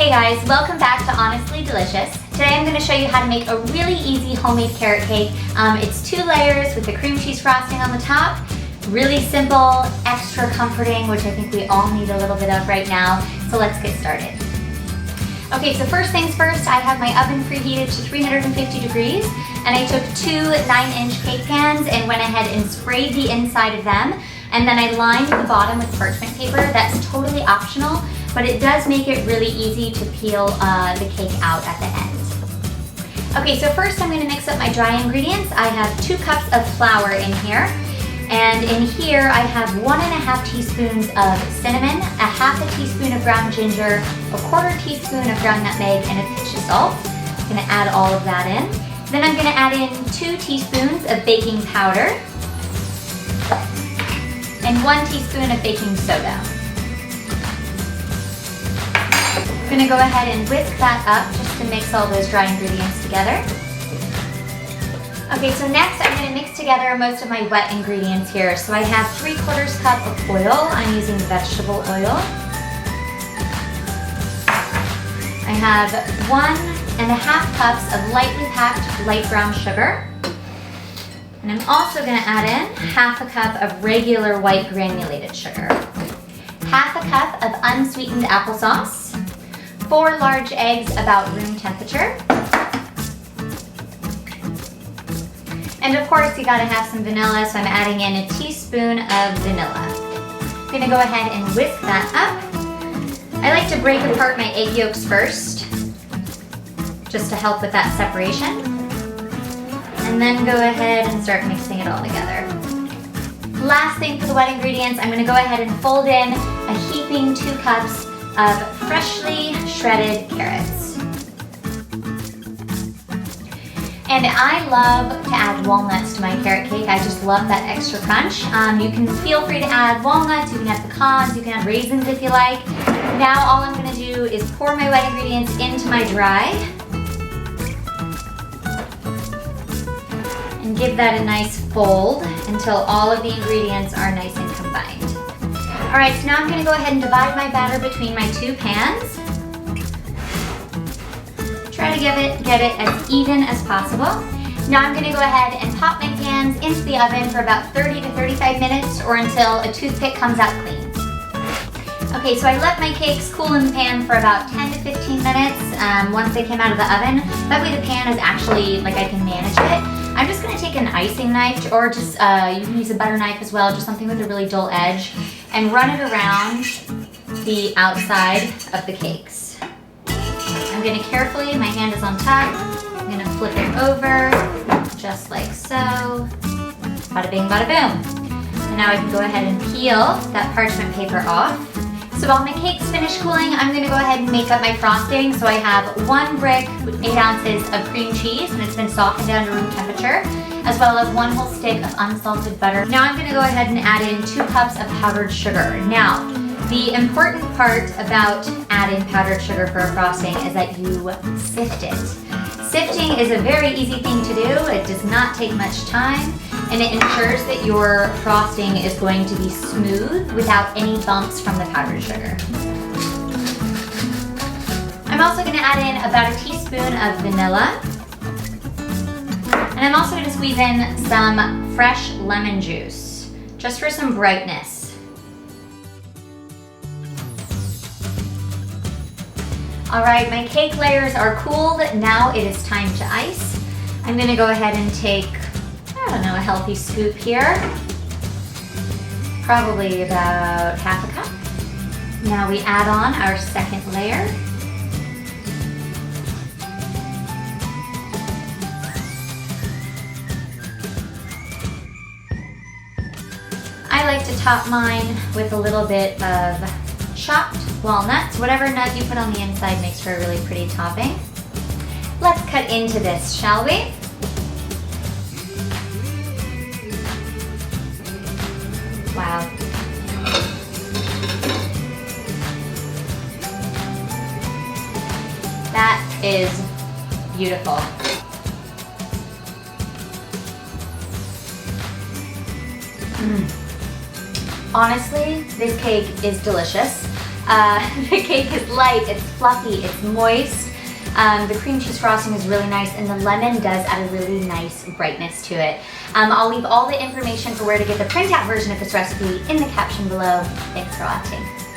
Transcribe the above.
Hey guys, welcome back to Honestly Delicious. Today I'm going to show you how to make a really easy homemade carrot cake. It's 2 layers with the cream cheese frosting on the top. Really simple, extra comforting, which I think we all need a little bit of right now. So let's get started. Okay, so first things first, I have my oven preheated to 350 degrees, and I took 2 9-inch cake pans and went ahead and sprayed the inside of them, and then I lined the bottom with parchment paper. That's totally optional, but it does make it really easy to peel the cake out at the end. Okay, so first I'm going to mix up my dry ingredients. I have 2 cups of flour in here, and in here I have 1½ teaspoons of cinnamon, a ½ teaspoon of ground ginger, a ¼ teaspoon of ground nutmeg, and a pinch of salt. I'm going to add all of that in. Then I'm going to add in 2 teaspoons of baking powder and 1 teaspoon of baking soda. I'm going to go ahead and whisk that up just to mix all those dry ingredients together. Okay, so next I'm going to mix together most of my wet ingredients here. So I have 3/4 cup of oil. I'm using vegetable oil. I have 1½ cups of lightly packed light brown sugar. And I'm also going to add in ½ cup of regular white granulated sugar, ½ cup of unsweetened applesauce, 4 large eggs about room temperature, and of course you gotta have some vanilla, so I'm adding in a teaspoon of vanilla. I'm gonna go ahead and whisk that up. I like to break apart my egg yolks first, just to help with that separation. And then go ahead and start mixing it all together. Last thing for the wet ingredients, I'm going to go ahead and fold in a heaping 2 cups of freshly shredded carrots. And I love to add walnuts to my carrot cake. I just love that extra crunch. You can feel free to add walnuts, you can add pecans, you can add raisins if you like. Now all I'm going to do is pour my wet ingredients into my dry, and give that a nice fold until all of the ingredients are nice and combined. Alright, so now I'm going to go ahead and divide my batter between my 2 pans. Try to get it as even as possible. Now I'm going to go ahead and pop my pans into the oven for about 30 to 35 minutes or until a toothpick comes out clean. Okay, so I let my cakes cool in the pan for about 10 to 15 minutes once they came out of the oven. That way the pan is actually, like, I can manage it. I'm just going to take an icing knife, or just, you can use a butter knife as well, just something with a really dull edge, and run it around the outside of the cakes. I'm going to carefully, my hand is on top, I'm going to flip it over, just like so. Bada bing, bada boom. And now I can go ahead and peel that parchment paper off. So while my cake's finished cooling, I'm going to go ahead and make up my frosting. So I have 1 brick with 8 ounces of cream cheese, and it's been softened down to room temperature, as well as 1 whole stick of unsalted butter. Now I'm going to go ahead and add in 2 cups of powdered sugar. Now, the important part about adding powdered sugar for a frosting is that you sift it. Sifting is a very easy thing to do. It does not take much time, and it ensures that your frosting is going to be smooth without any bumps from the powdered sugar. I'm also going to add in about a teaspoon of vanilla, and I'm also going to squeeze in some fresh lemon juice, just for some brightness. Alright, my cake layers are cooled. Now it is time to ice. I'm going to go ahead and take, I don't know, a healthy scoop here. Probably about ½ a cup. Now we add on our second layer. I like to top mine with a little bit of chopped walnuts. Whatever nut you put on the inside makes for a really pretty topping. Let's cut into this, shall we? Wow. That is beautiful. Honestly, this cake is delicious. The cake is light, it's fluffy, it's moist. The cream cheese frosting is really nice, and the lemon does add a really nice brightness to it. I'll leave all the information for where to get the printout version of this recipe in the caption below. Thanks for watching.